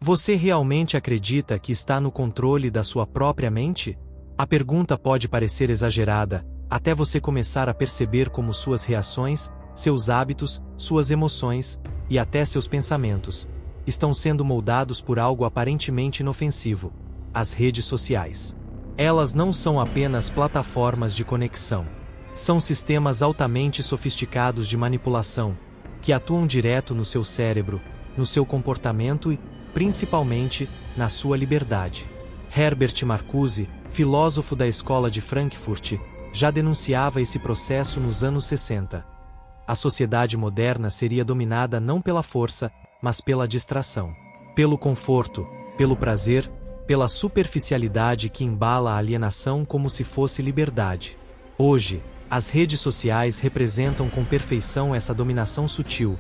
Você realmente acredita que está no controle da sua própria mente? A pergunta pode parecer exagerada, até você começar a perceber como suas reações, seus hábitos, suas emoções, e até seus pensamentos, estão sendo moldados por algo aparentemente inofensivo: as redes sociais. Elas não são apenas plataformas de conexão. São sistemas altamente sofisticados de manipulação, que atuam direto no seu cérebro, no seu comportamento e, principalmente, na sua liberdade. Herbert Marcuse, filósofo da escola de Frankfurt, já denunciava esse processo nos anos 60. A sociedade moderna seria dominada não pela força, mas pela distração. Pelo conforto, pelo prazer, pela superficialidade que embala a alienação como se fosse liberdade. Hoje, as redes sociais representam com perfeição essa dominação sutil,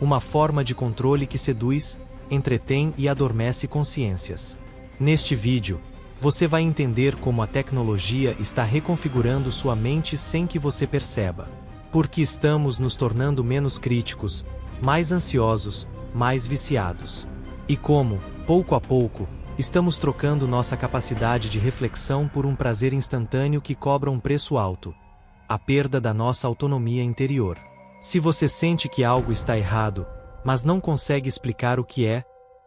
uma forma de controle que seduz, entretém e adormece consciências. Neste vídeo, você vai entender como a tecnologia está reconfigurando sua mente sem que você perceba. Porque estamos nos tornando menos críticos, mais ansiosos, mais viciados. E como, pouco a pouco, estamos trocando nossa capacidade de reflexão por um prazer instantâneo que cobra um preço alto: a perda da nossa autonomia interior. Se você sente que algo está errado, mas não consegue explicar o que é,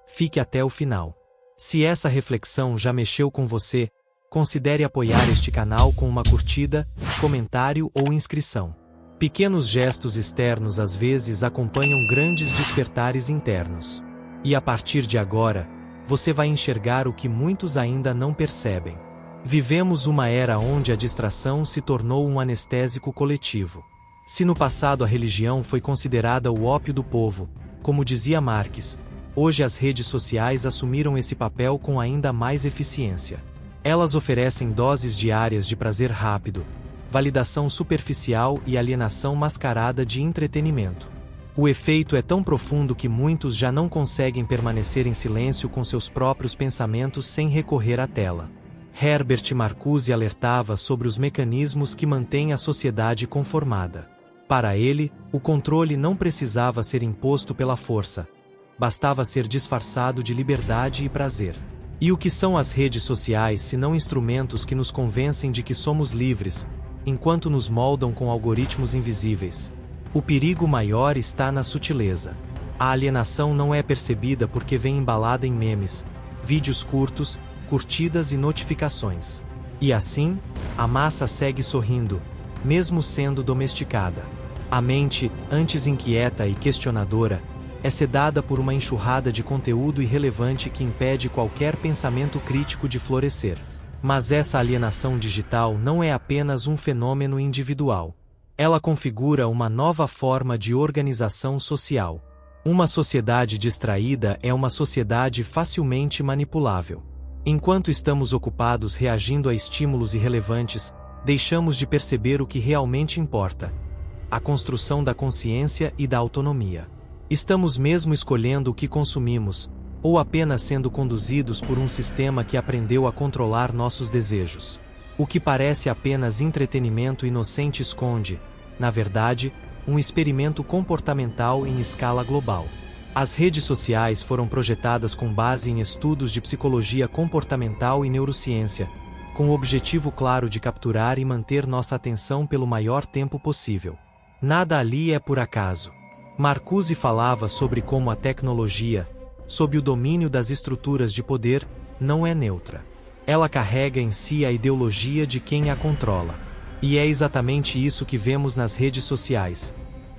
fique até o final. Se essa reflexão já mexeu com você, considere apoiar este canal com uma curtida, comentário ou inscrição. Pequenos gestos externos às vezes acompanham grandes despertares internos. E a partir de agora, você vai enxergar o que muitos ainda não percebem. Vivemos uma era onde a distração se tornou um anestésico coletivo. Se no passado a religião foi considerada o ópio do povo, como dizia Marx, hoje as redes sociais assumiram esse papel com ainda mais eficiência. Elas oferecem doses diárias de prazer rápido, validação superficial e alienação mascarada de entretenimento. O efeito é tão profundo que muitos já não conseguem permanecer em silêncio com seus próprios pensamentos sem recorrer à tela. Herbert Marcuse alertava sobre os mecanismos que mantêm a sociedade conformada. Para ele, o controle não precisava ser imposto pela força, bastava ser disfarçado de liberdade e prazer. E o que são as redes sociais se não instrumentos que nos convencem de que somos livres, enquanto nos moldam com algoritmos invisíveis? O perigo maior está na sutileza. A alienação não é percebida porque vem embalada em memes, vídeos curtos, curtidas e notificações. E assim, a massa segue sorrindo, mesmo sendo domesticada. A mente, antes inquieta e questionadora, é sedada por uma enxurrada de conteúdo irrelevante que impede qualquer pensamento crítico de florescer. Mas essa alienação digital não é apenas um fenômeno individual. Ela configura uma nova forma de organização social. Uma sociedade distraída é uma sociedade facilmente manipulável. Enquanto estamos ocupados reagindo a estímulos irrelevantes, deixamos de perceber o que realmente importa: a construção da consciência e da autonomia. Estamos mesmo escolhendo o que consumimos, ou apenas sendo conduzidos por um sistema que aprendeu a controlar nossos desejos. O que parece apenas entretenimento inocente esconde, na verdade, um experimento comportamental em escala global. As redes sociais foram projetadas com base em estudos de psicologia comportamental e neurociência, com o objetivo claro de capturar e manter nossa atenção pelo maior tempo possível. Nada ali é por acaso. Marcuse falava sobre como a tecnologia, sob o domínio das estruturas de poder, não é neutra. Ela carrega em si a ideologia de quem a controla. E é exatamente isso que vemos nas redes sociais.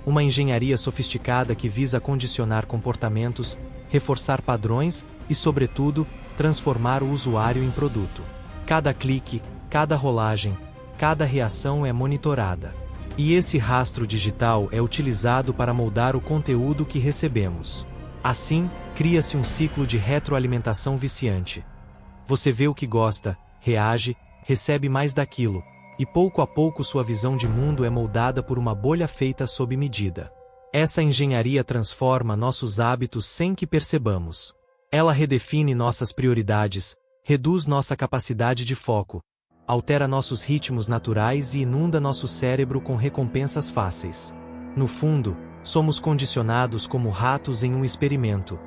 Uma engenharia sofisticada que visa condicionar comportamentos, reforçar padrões e, sobretudo, transformar o usuário em produto. Cada clique, cada rolagem, cada reação é monitorada. E esse rastro digital é utilizado para moldar o conteúdo que recebemos. Assim, cria-se um ciclo de retroalimentação viciante. Você vê o que gosta, reage, recebe mais daquilo, e pouco a pouco sua visão de mundo é moldada por uma bolha feita sob medida. Essa engenharia transforma nossos hábitos sem que percebamos. Ela redefine nossas prioridades, reduz nossa capacidade de foco, altera nossos ritmos naturais e inunda nosso cérebro com recompensas fáceis. No fundo, somos condicionados como ratos em um experimento.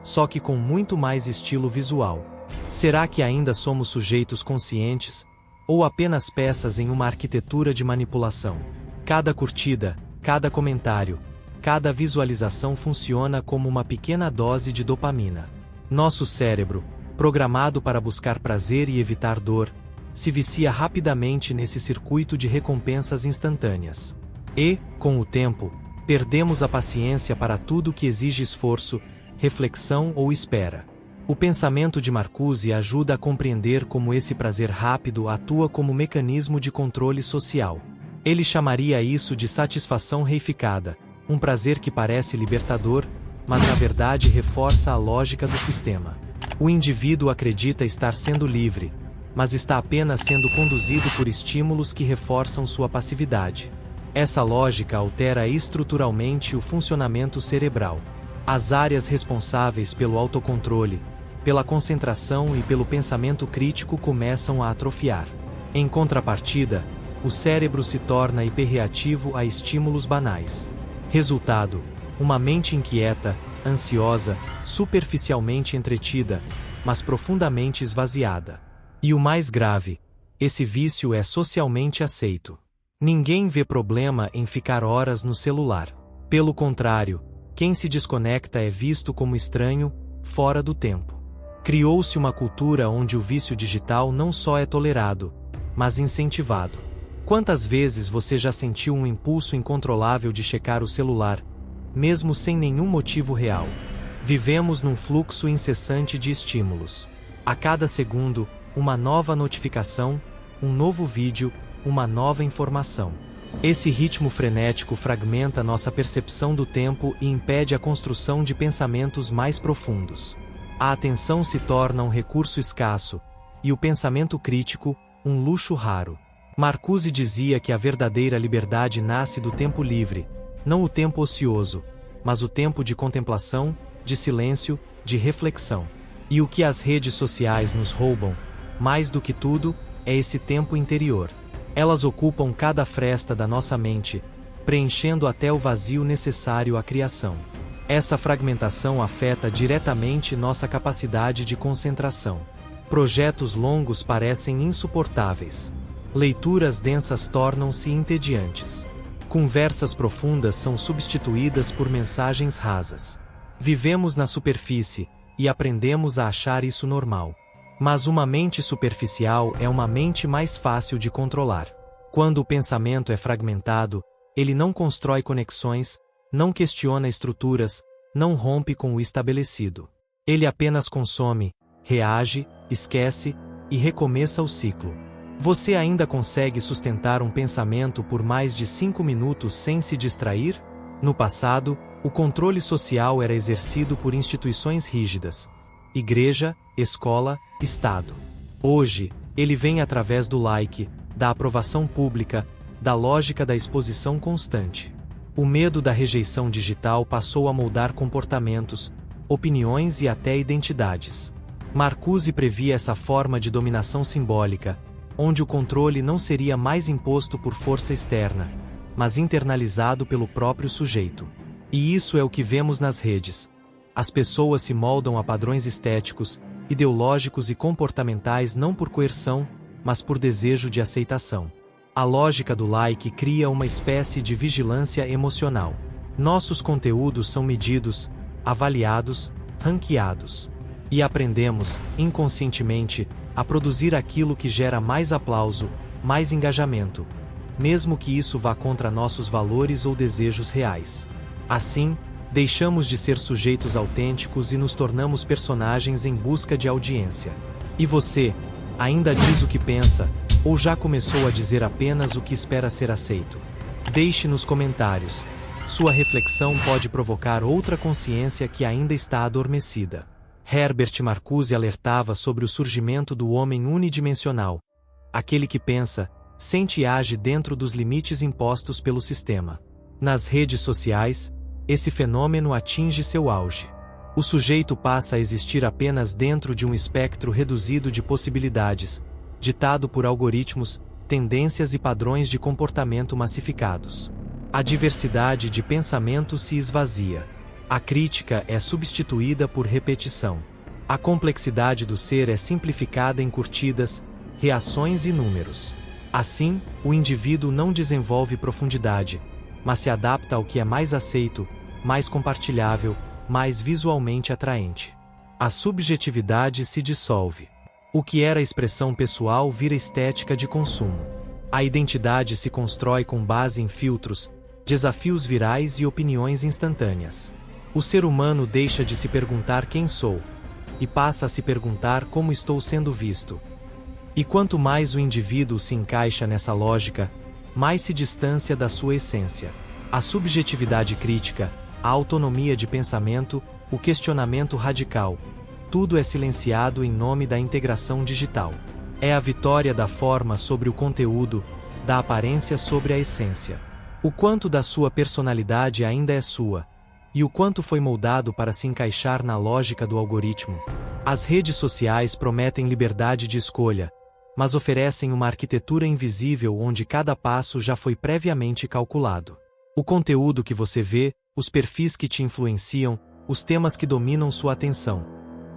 só que com muito mais estilo visual. Será que ainda somos sujeitos conscientes, ou apenas peças em uma arquitetura de manipulação? Cada curtida, cada comentário, cada visualização funciona como uma pequena dose de dopamina. Nosso cérebro, programado para buscar prazer e evitar dor, se vicia rapidamente nesse circuito de recompensas instantâneas. E, com o tempo, perdemos a paciência para tudo que exige esforço, reflexão ou espera. O pensamento de Marcuse ajuda a compreender como esse prazer rápido atua como mecanismo de controle social. Ele chamaria isso de satisfação reificada, um prazer que parece libertador, mas na verdade reforça a lógica do sistema. O indivíduo acredita estar sendo livre, mas está apenas sendo conduzido por estímulos que reforçam sua passividade. Essa lógica altera estruturalmente o funcionamento cerebral. As áreas responsáveis pelo autocontrole, pela concentração e pelo pensamento crítico começam a atrofiar. Em contrapartida, o cérebro se torna hiperreativo a estímulos banais. Resultado: uma mente inquieta, ansiosa, superficialmente entretida, mas profundamente esvaziada. E o mais grave, esse vício é socialmente aceito. Ninguém vê problema em ficar horas no celular. Pelo contrário, quem se desconecta é visto como estranho, fora do tempo. Criou-se uma cultura onde o vício digital não só é tolerado, mas incentivado. Quantas vezes você já sentiu um impulso incontrolável de checar o celular, mesmo sem nenhum motivo real? Vivemos num fluxo incessante de estímulos. A cada segundo, uma nova notificação, um novo vídeo, uma nova informação. Esse ritmo frenético fragmenta nossa percepção do tempo e impede a construção de pensamentos mais profundos. A atenção se torna um recurso escasso, e o pensamento crítico, um luxo raro. Marcuse dizia que a verdadeira liberdade nasce do tempo livre, não o tempo ocioso, mas o tempo de contemplação, de silêncio, de reflexão. E o que as redes sociais nos roubam, mais do que tudo, é esse tempo interior. Elas ocupam cada fresta da nossa mente, preenchendo até o vazio necessário à criação. Essa fragmentação afeta diretamente nossa capacidade de concentração. Projetos longos parecem insuportáveis. Leituras densas tornam-se entediantes. Conversas profundas são substituídas por mensagens rasas. Vivemos na superfície, e aprendemos a achar isso normal. Mas uma mente superficial é uma mente mais fácil de controlar. Quando o pensamento é fragmentado, ele não constrói conexões, não questiona estruturas, não rompe com o estabelecido. Ele apenas consome, reage, esquece e recomeça o ciclo. Você ainda consegue sustentar um pensamento por mais de 5 minutos sem se distrair? No passado, o controle social era exercido por instituições rígidas: igreja, escola, Estado. Hoje, ele vem através do like, da aprovação pública, da lógica da exposição constante. O medo da rejeição digital passou a moldar comportamentos, opiniões e até identidades. Marcuse previa essa forma de dominação simbólica, onde o controle não seria mais imposto por força externa, mas internalizado pelo próprio sujeito. E isso é o que vemos nas redes. As pessoas se moldam a padrões estéticos, ideológicos e comportamentais não por coerção, mas por desejo de aceitação. A lógica do like cria uma espécie de vigilância emocional. Nossos conteúdos são medidos, avaliados, ranqueados. E aprendemos, inconscientemente, a produzir aquilo que gera mais aplauso, mais engajamento, mesmo que isso vá contra nossos valores ou desejos reais. Assim, deixamos de ser sujeitos autênticos e nos tornamos personagens em busca de audiência. E você, ainda diz o que pensa, ou já começou a dizer apenas o que espera ser aceito? Deixe nos comentários. Sua reflexão pode provocar outra consciência que ainda está adormecida. Herbert Marcuse alertava sobre o surgimento do homem unidimensional, aquele que pensa, sente e age dentro dos limites impostos pelo sistema. Nas redes sociais, esse fenômeno atinge seu auge. O sujeito passa a existir apenas dentro de um espectro reduzido de possibilidades, ditado por algoritmos, tendências e padrões de comportamento massificados. A diversidade de pensamento se esvazia. A crítica é substituída por repetição. A complexidade do ser é simplificada em curtidas, reações e números. Assim, o indivíduo não desenvolve profundidade, mas se adapta ao que é mais aceito, mais compartilhável, mais visualmente atraente. A subjetividade se dissolve. O que era expressão pessoal vira estética de consumo. A identidade se constrói com base em filtros, desafios virais e opiniões instantâneas. O ser humano deixa de se perguntar quem sou, e passa a se perguntar como estou sendo visto. E quanto mais o indivíduo se encaixa nessa lógica, mais se distancia da sua essência. A subjetividade crítica, a autonomia de pensamento, o questionamento radical, tudo é silenciado em nome da integração digital. É a vitória da forma sobre o conteúdo, da aparência sobre a essência. O quanto da sua personalidade ainda é sua, e o quanto foi moldado para se encaixar na lógica do algoritmo. As redes sociais prometem liberdade de escolha, mas oferecem uma arquitetura invisível onde cada passo já foi previamente calculado. O conteúdo que você vê, os perfis que te influenciam, os temas que dominam sua atenção.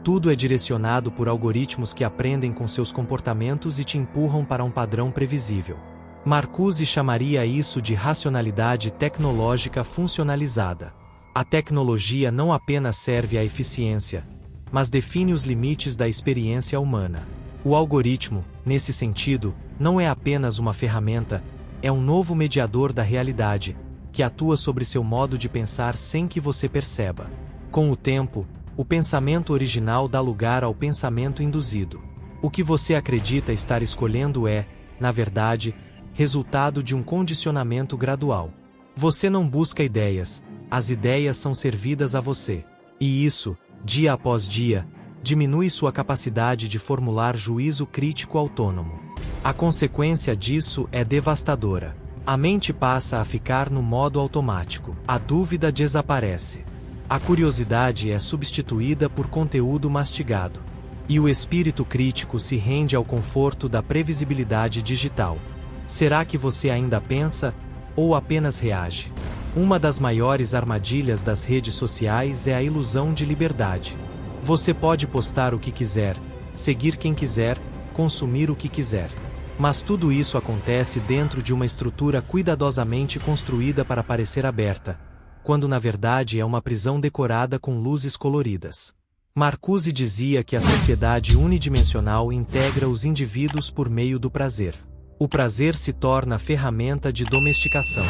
Tudo é direcionado por algoritmos que aprendem com seus comportamentos e te empurram para um padrão previsível. Marcuse chamaria isso de racionalidade tecnológica funcionalizada. A tecnologia não apenas serve à eficiência, mas define os limites da experiência humana. O algoritmo, nesse sentido, não é apenas uma ferramenta, é um novo mediador da realidade, que atua sobre seu modo de pensar sem que você perceba. Com o tempo, o pensamento original dá lugar ao pensamento induzido. O que você acredita estar escolhendo é, na verdade, resultado de um condicionamento gradual. Você não busca ideias, as ideias são servidas a você. E isso, dia após dia, diminui sua capacidade de formular juízo crítico autônomo. A consequência disso é devastadora. A mente passa a ficar no modo automático. A dúvida desaparece. A curiosidade é substituída por conteúdo mastigado. E o espírito crítico se rende ao conforto da previsibilidade digital. Será que você ainda pensa, ou apenas reage? Uma das maiores armadilhas das redes sociais é a ilusão de liberdade. Você pode postar o que quiser, seguir quem quiser, consumir o que quiser. Mas tudo isso acontece dentro de uma estrutura cuidadosamente construída para parecer aberta, quando na verdade é uma prisão decorada com luzes coloridas. Marcuse dizia que a sociedade unidimensional integra os indivíduos por meio do prazer. O prazer se torna ferramenta de domesticação.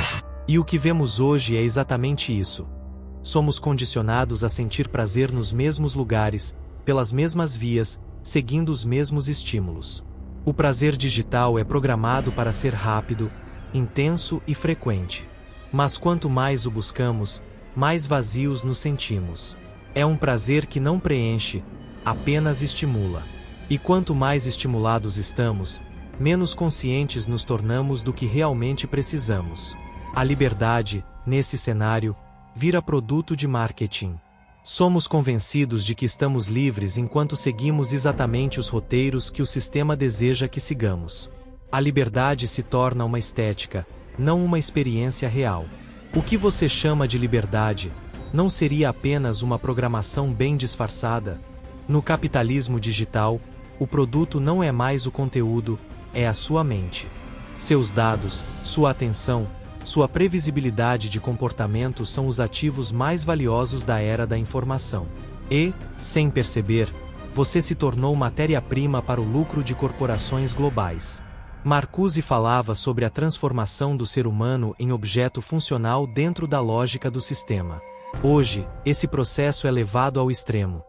E o que vemos hoje é exatamente isso. Somos condicionados a sentir prazer nos mesmos lugares, pelas mesmas vias, seguindo os mesmos estímulos. O prazer digital é programado para ser rápido, intenso e frequente. Mas quanto mais o buscamos, mais vazios nos sentimos. É um prazer que não preenche, apenas estimula. E quanto mais estimulados estamos, menos conscientes nos tornamos do que realmente precisamos. A liberdade, nesse cenário, vira produto de marketing. Somos convencidos de que estamos livres enquanto seguimos exatamente os roteiros que o sistema deseja que sigamos. A liberdade se torna uma estética, não uma experiência real. O que você chama de liberdade não seria apenas uma programação bem disfarçada? No capitalismo digital, o produto não é mais o conteúdo, é a sua mente. Seus dados, sua atenção, sua previsibilidade de comportamento são os ativos mais valiosos da era da informação. E, sem perceber, você se tornou matéria-prima para o lucro de corporações globais. Marcuse falava sobre a transformação do ser humano em objeto funcional dentro da lógica do sistema. Hoje, esse processo é levado ao extremo.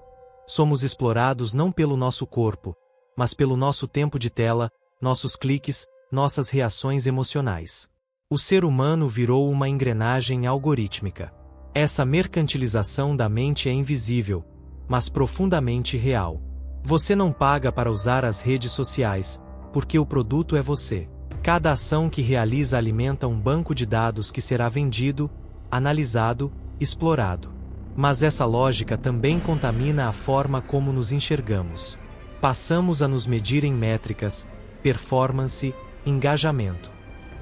Somos explorados não pelo nosso corpo, mas pelo nosso tempo de tela, nossos cliques, nossas reações emocionais. O ser humano virou uma engrenagem algorítmica. Essa mercantilização da mente é invisível, mas profundamente real. Você não paga para usar as redes sociais, porque o produto é você. Cada ação que realiza alimenta um banco de dados que será vendido, analisado, explorado. Mas essa lógica também contamina a forma como nos enxergamos. Passamos a nos medir em métricas, performance, engajamento.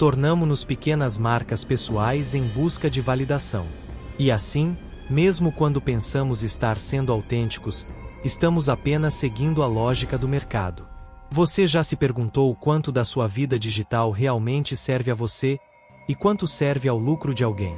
Tornamo-nos pequenas marcas pessoais em busca de validação. E assim, Mesmo quando pensamos estar sendo autênticos, estamos apenas seguindo a lógica do mercado. Você já se perguntou quanto da sua vida digital realmente serve a você e quanto serve ao lucro de alguém?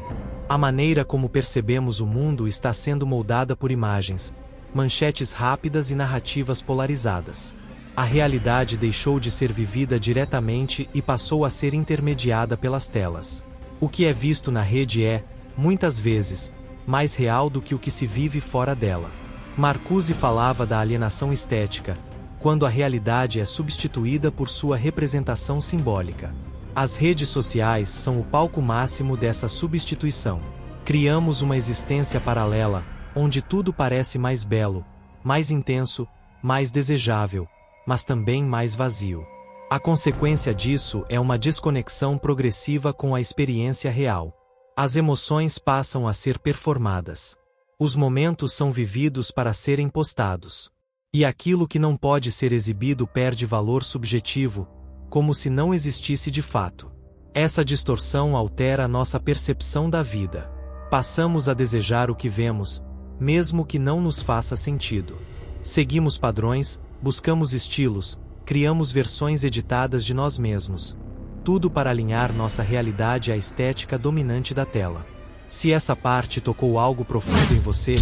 A maneira como percebemos o mundo está sendo moldada por imagens, manchetes rápidas e narrativas polarizadas. A realidade deixou de ser vivida diretamente e passou a ser intermediada pelas telas. O que é visto na rede é, muitas vezes, mais real do que o que se vive fora dela. Marcuse falava da alienação estética, quando a realidade é substituída por sua representação simbólica. As redes sociais são o palco máximo dessa substituição. Criamos uma existência paralela, onde tudo parece mais belo, mais intenso, mais desejável, mas também mais vazio. A consequência disso é uma desconexão progressiva com a experiência real. As emoções passam a ser performadas. Os momentos são vividos para serem postados. E aquilo que não pode ser exibido perde valor subjetivo, como se não existisse de fato. Essa distorção altera nossa percepção da vida. Passamos a desejar o que vemos, mesmo que não nos faça sentido. Seguimos padrões, buscamos estilos, criamos versões editadas de nós mesmos. Tudo para alinhar nossa realidade à estética dominante da tela. Se essa parte tocou algo profundo em você,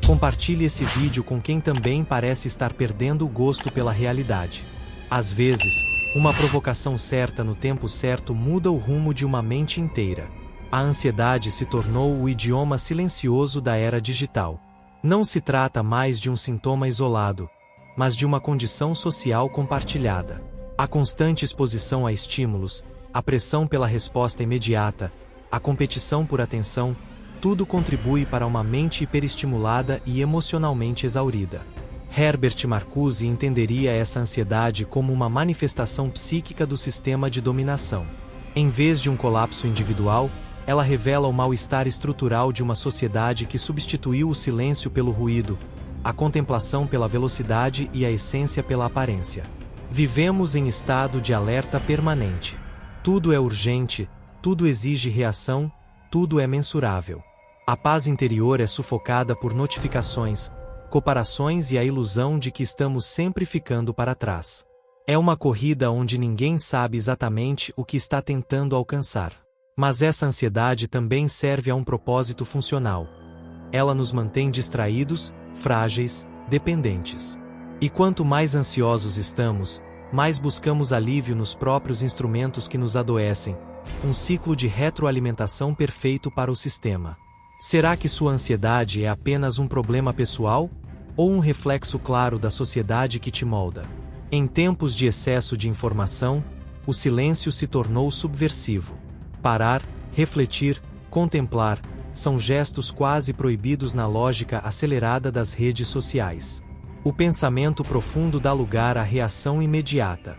compartilhe esse vídeo com quem também parece estar perdendo o gosto pela realidade. Às vezes, uma provocação certa no tempo certo muda o rumo de uma mente inteira. A ansiedade se tornou o idioma silencioso da era digital. Não se trata mais de um sintoma isolado, mas de uma condição social compartilhada. A constante exposição a estímulos, a pressão pela resposta imediata, a competição por atenção, tudo contribui para uma mente hiperestimulada e emocionalmente exaurida. Herbert Marcuse entenderia essa ansiedade como uma manifestação psíquica do sistema de dominação. Em vez de um colapso individual, ela revela o mal-estar estrutural de uma sociedade que substituiu o silêncio pelo ruído, a contemplação pela velocidade e a essência pela aparência. Vivemos em estado de alerta permanente. Tudo é urgente, tudo exige reação, tudo é mensurável. A paz interior é sufocada por notificações, comparações e a ilusão de que estamos sempre ficando para trás. É uma corrida onde ninguém sabe exatamente o que está tentando alcançar. Mas essa ansiedade também serve a um propósito funcional. Ela nos mantém distraídos, frágeis, dependentes. E quanto mais ansiosos estamos, mais buscamos alívio nos próprios instrumentos que nos adoecem, um ciclo de retroalimentação perfeito para o sistema. Será que sua ansiedade é apenas um problema pessoal, ou um reflexo claro da sociedade que te molda? Em tempos de excesso de informação, o silêncio se tornou subversivo. Parar, refletir, contemplar, são gestos quase proibidos na lógica acelerada das redes sociais. O pensamento profundo dá lugar à reação imediata.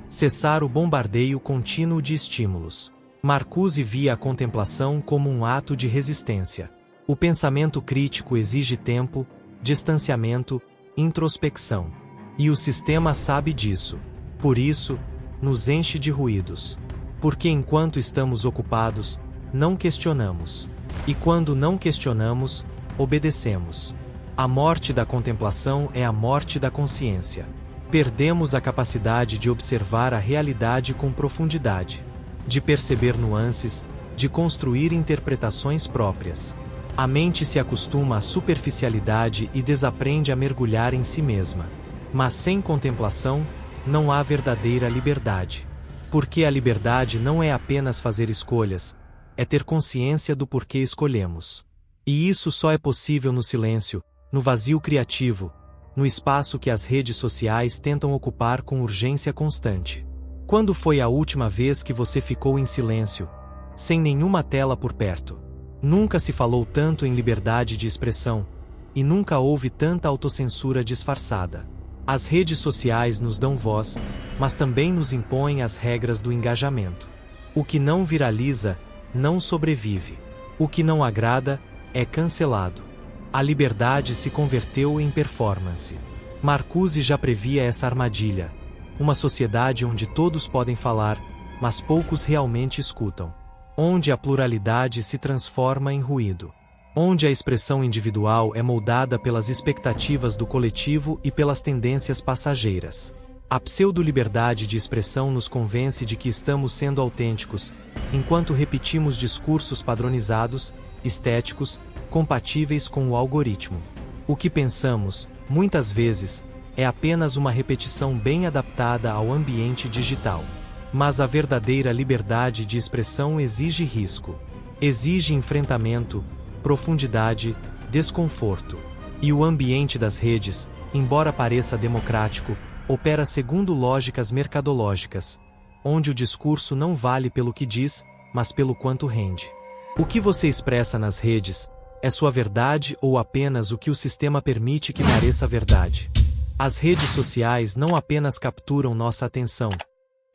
Cessar o bombardeio contínuo de estímulos. Marcuse via a contemplação como um ato de resistência. O pensamento crítico exige tempo, distanciamento, introspecção. E o sistema sabe disso. Por isso, nos enche de ruídos. Porque enquanto estamos ocupados, não questionamos. E quando não questionamos, obedecemos. A morte da contemplação é a morte da consciência. Perdemos a capacidade de observar a realidade com profundidade, de perceber nuances, de construir interpretações próprias. A mente se acostuma à superficialidade e desaprende a mergulhar em si mesma. Mas sem contemplação, não há verdadeira liberdade. Porque a liberdade não é apenas fazer escolhas, é ter consciência do porquê escolhemos. E isso só é possível no silêncio, no vazio criativo, no espaço que as redes sociais tentam ocupar com urgência constante. Quando foi a última vez que você ficou em silêncio, sem nenhuma tela por perto? Nunca se falou tanto em liberdade de expressão, e nunca houve tanta autocensura disfarçada. As redes sociais nos dão voz, mas também nos impõem as regras do engajamento. O que não viraliza, não sobrevive. O que não agrada, é cancelado. A liberdade se converteu em performance. Marcuse já previa essa armadilha. Uma sociedade onde todos podem falar, mas poucos realmente escutam. Onde a pluralidade se transforma em ruído. onde a expressão individual é moldada pelas expectativas do coletivo e pelas tendências passageiras. A pseudo-liberdade de expressão nos convence de que estamos sendo autênticos, enquanto repetimos discursos padronizados, estéticos, compatíveis com o algoritmo. O que pensamos, muitas vezes, é apenas uma repetição bem adaptada ao ambiente digital. Mas a verdadeira liberdade de expressão exige risco. Exige enfrentamento, profundidade, desconforto. E o ambiente das redes, embora pareça democrático, opera segundo lógicas mercadológicas, onde o discurso não vale pelo que diz, mas pelo quanto rende. O que você expressa nas redes é sua verdade ou apenas o que o sistema permite que pareça verdade? As redes sociais não apenas capturam nossa atenção,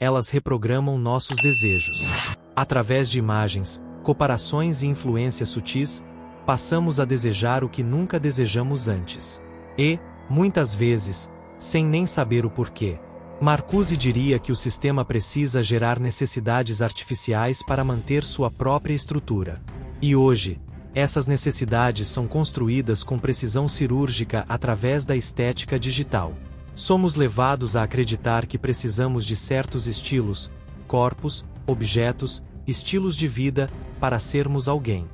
elas reprogramam nossos desejos. Através de imagens, comparações e influências sutis, passamos a desejar o que nunca desejamos antes. E, muitas vezes, sem nem saber o porquê. Marcuse diria que o sistema precisa gerar necessidades artificiais para manter sua própria estrutura. E hoje, essas necessidades são construídas com precisão cirúrgica através da estética digital. Somos levados a acreditar que precisamos de certos estilos, corpos, objetos, estilos de vida, para sermos alguém.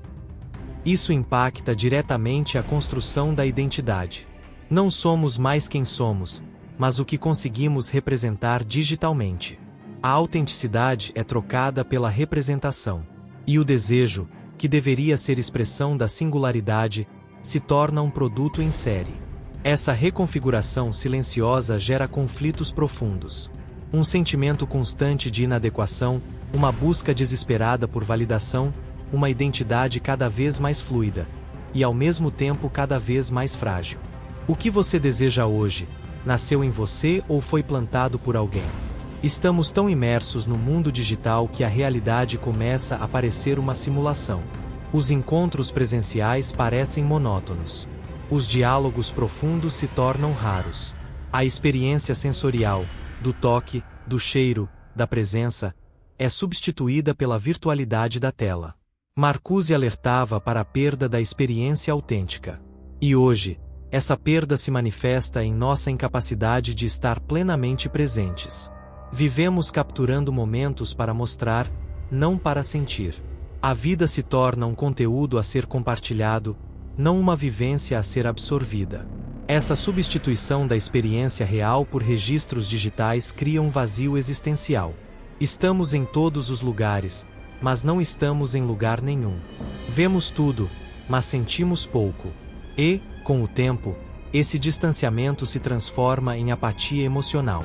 Isso impacta diretamente a construção da identidade. Não somos mais quem somos, mas o que conseguimos representar digitalmente. A autenticidade é trocada pela representação. E o desejo, que deveria ser expressão da singularidade, se torna um produto em série. Essa reconfiguração silenciosa gera conflitos profundos. Um sentimento constante de inadequação, uma busca desesperada por validação, uma identidade cada vez mais fluida, e ao mesmo tempo cada vez mais frágil. O que você deseja hoje, nasceu em você ou foi plantado por alguém? Estamos tão imersos no mundo digital que a realidade começa a parecer uma simulação. Os encontros presenciais parecem monótonos. Os diálogos profundos se tornam raros. A experiência sensorial, do toque, do cheiro, da presença, é substituída pela virtualidade da tela. Marcuse alertava para a perda da experiência autêntica. E hoje, essa perda se manifesta em nossa incapacidade de estar plenamente presentes. Vivemos capturando momentos para mostrar, não para sentir. A vida se torna um conteúdo a ser compartilhado, não uma vivência a ser absorvida. Essa substituição da experiência real por registros digitais cria um vazio existencial. Estamos em todos os lugares, mas não estamos em lugar nenhum. Vemos tudo, mas sentimos pouco. E, com o tempo, esse distanciamento se transforma em apatia emocional.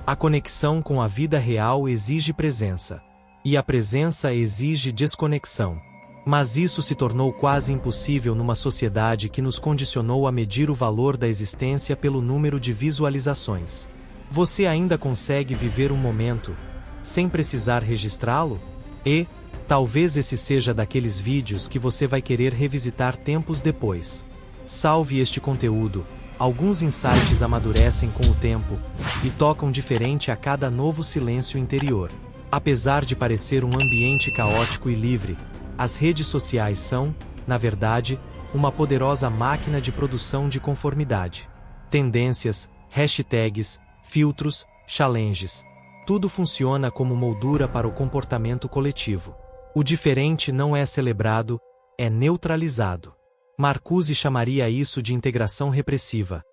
A conexão com a vida real exige presença. E a presença exige desconexão. Mas isso se tornou quase impossível numa sociedade que nos condicionou a medir o valor da existência pelo número de visualizações. Você ainda consegue viver um momento, sem precisar registrá-lo? E, talvez esse seja daqueles vídeos que você vai querer revisitar tempos depois. Salve este conteúdo. Alguns insights amadurecem com o tempo, e tocam diferente a cada novo silêncio interior. Apesar de parecer um ambiente caótico e livre, as redes sociais são, na verdade, uma poderosa máquina de produção de conformidade. Tendências, hashtags, filtros, challenges. Tudo funciona como moldura para o comportamento coletivo. O diferente não é celebrado, é neutralizado. Marcuse chamaria isso de integração repressiva.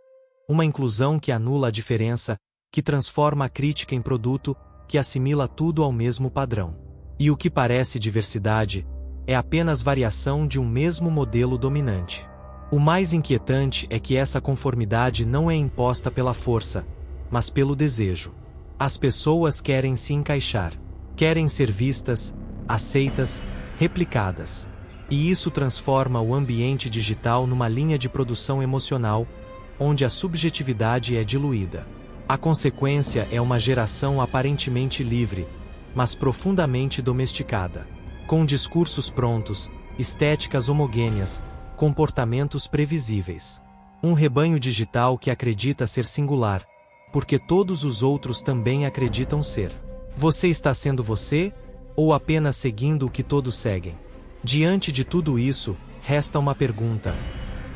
Uma inclusão que anula a diferença, que transforma a crítica em produto, que assimila tudo ao mesmo padrão. E o que parece diversidade, é apenas variação de um mesmo modelo dominante. O mais inquietante é que essa conformidade não é imposta pela força, mas pelo desejo. As pessoas querem se encaixar, querem ser vistas, aceitas, replicadas. E isso transforma o ambiente digital numa linha de produção emocional, onde a subjetividade é diluída. A consequência é uma geração aparentemente livre, mas profundamente domesticada. Com discursos prontos, estéticas homogêneas, comportamentos previsíveis. Um rebanho digital que acredita ser singular, porque todos os outros também acreditam ser. Você está sendo você, ou apenas seguindo o que todos seguem? Diante de tudo isso, Resta uma pergunta: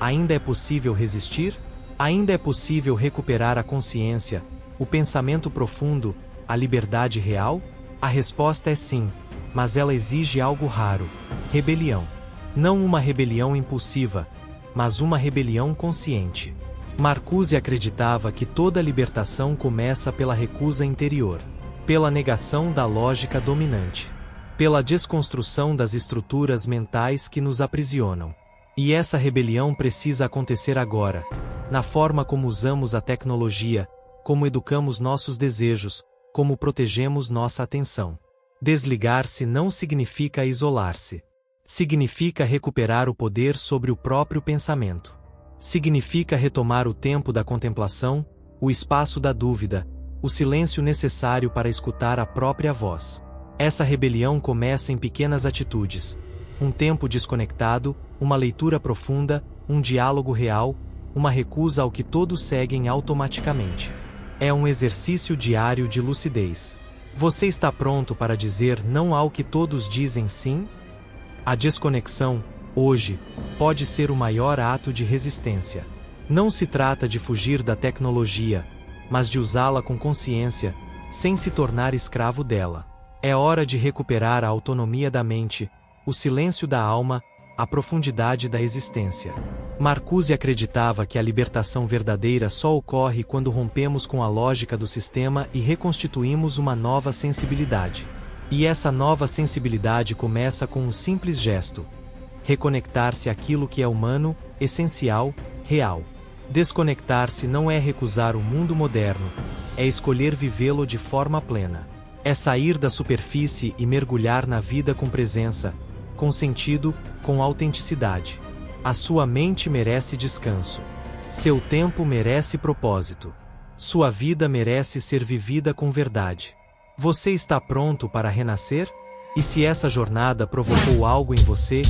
ainda é possível resistir? Ainda é possível recuperar a consciência, o pensamento profundo, a liberdade real? A resposta é sim, mas ela exige algo raro: rebelião. Não uma rebelião impulsiva, mas uma rebelião consciente. Marcuse acreditava que toda libertação começa pela recusa interior, pela negação da lógica dominante, pela desconstrução das estruturas mentais que nos aprisionam. E essa rebelião precisa acontecer agora, na forma como usamos a tecnologia, como educamos nossos desejos, como protegemos nossa atenção. Desligar-se não significa isolar-se. Significa recuperar o poder sobre o próprio pensamento. Significa retomar o tempo da contemplação, o espaço da dúvida, o silêncio necessário para escutar a própria voz. Essa rebelião começa em pequenas atitudes: um tempo desconectado, uma leitura profunda, um diálogo real, uma recusa ao que todos seguem automaticamente. É um exercício diário de lucidez. Você está pronto para dizer não ao que todos dizem sim? A desconexão, hoje, pode ser o maior ato de resistência. Não se trata de fugir da tecnologia, mas de usá-la com consciência, sem se tornar escravo dela. É hora de recuperar a autonomia da mente, o silêncio da alma, a profundidade da existência. Marcuse acreditava que a libertação verdadeira só ocorre quando rompemos com a lógica do sistema e reconstituímos uma nova sensibilidade. E essa nova sensibilidade começa com um simples gesto: reconectar-se àquilo que é humano, essencial, real. Desconectar-se não é recusar o mundo moderno, é escolher vivê-lo de forma plena. É sair da superfície e mergulhar na vida com presença, com sentido, com autenticidade. A sua mente merece descanso. Seu tempo merece propósito. Sua vida merece ser vivida com verdade. Você está pronto para renascer? E se essa jornada provocou algo em você,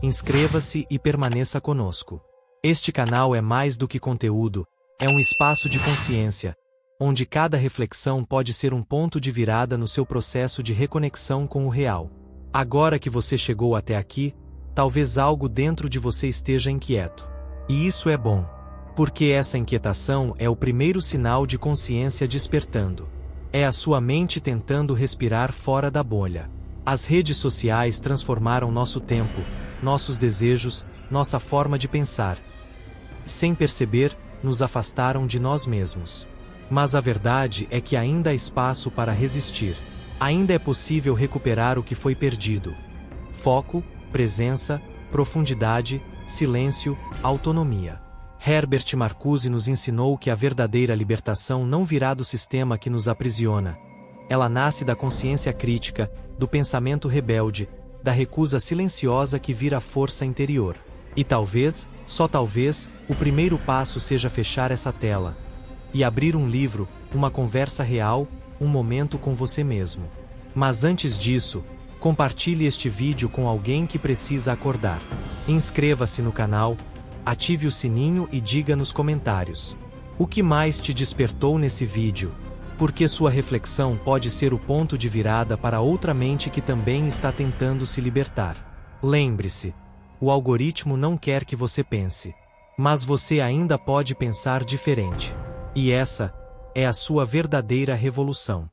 inscreva-se e permaneça conosco. Este canal é mais do que conteúdo, é um espaço de consciência, onde cada reflexão pode ser um ponto de virada no seu processo de reconexão com o real. Agora que você chegou até aqui, talvez algo dentro de você esteja inquieto. E isso é bom, porque essa inquietação é o primeiro sinal de consciência despertando. É a sua mente tentando respirar fora da bolha. As redes sociais transformaram nosso tempo, nossos desejos, nossa forma de pensar. Sem perceber, nos afastaram de nós mesmos. Mas a verdade é que ainda há espaço para resistir. Ainda é possível recuperar o que foi perdido: foco, presença, profundidade, silêncio, autonomia. Herbert Marcuse nos ensinou que a verdadeira libertação não virá do sistema que nos aprisiona. Ela nasce da consciência crítica, do pensamento rebelde, da recusa silenciosa que vira força interior. E talvez, só talvez, o primeiro passo seja fechar essa tela e abrir um livro, uma conversa real, um momento com você mesmo. Mas antes disso, compartilhe este vídeo com alguém que precisa acordar. Inscreva-se no canal, ative o sininho e diga nos comentários: o que mais te despertou nesse vídeo? Porque sua reflexão pode ser o ponto de virada para outra mente que também está tentando se libertar. Lembre-se, o algoritmo não quer que você pense, mas você ainda pode pensar diferente. E essa é a sua verdadeira revolução.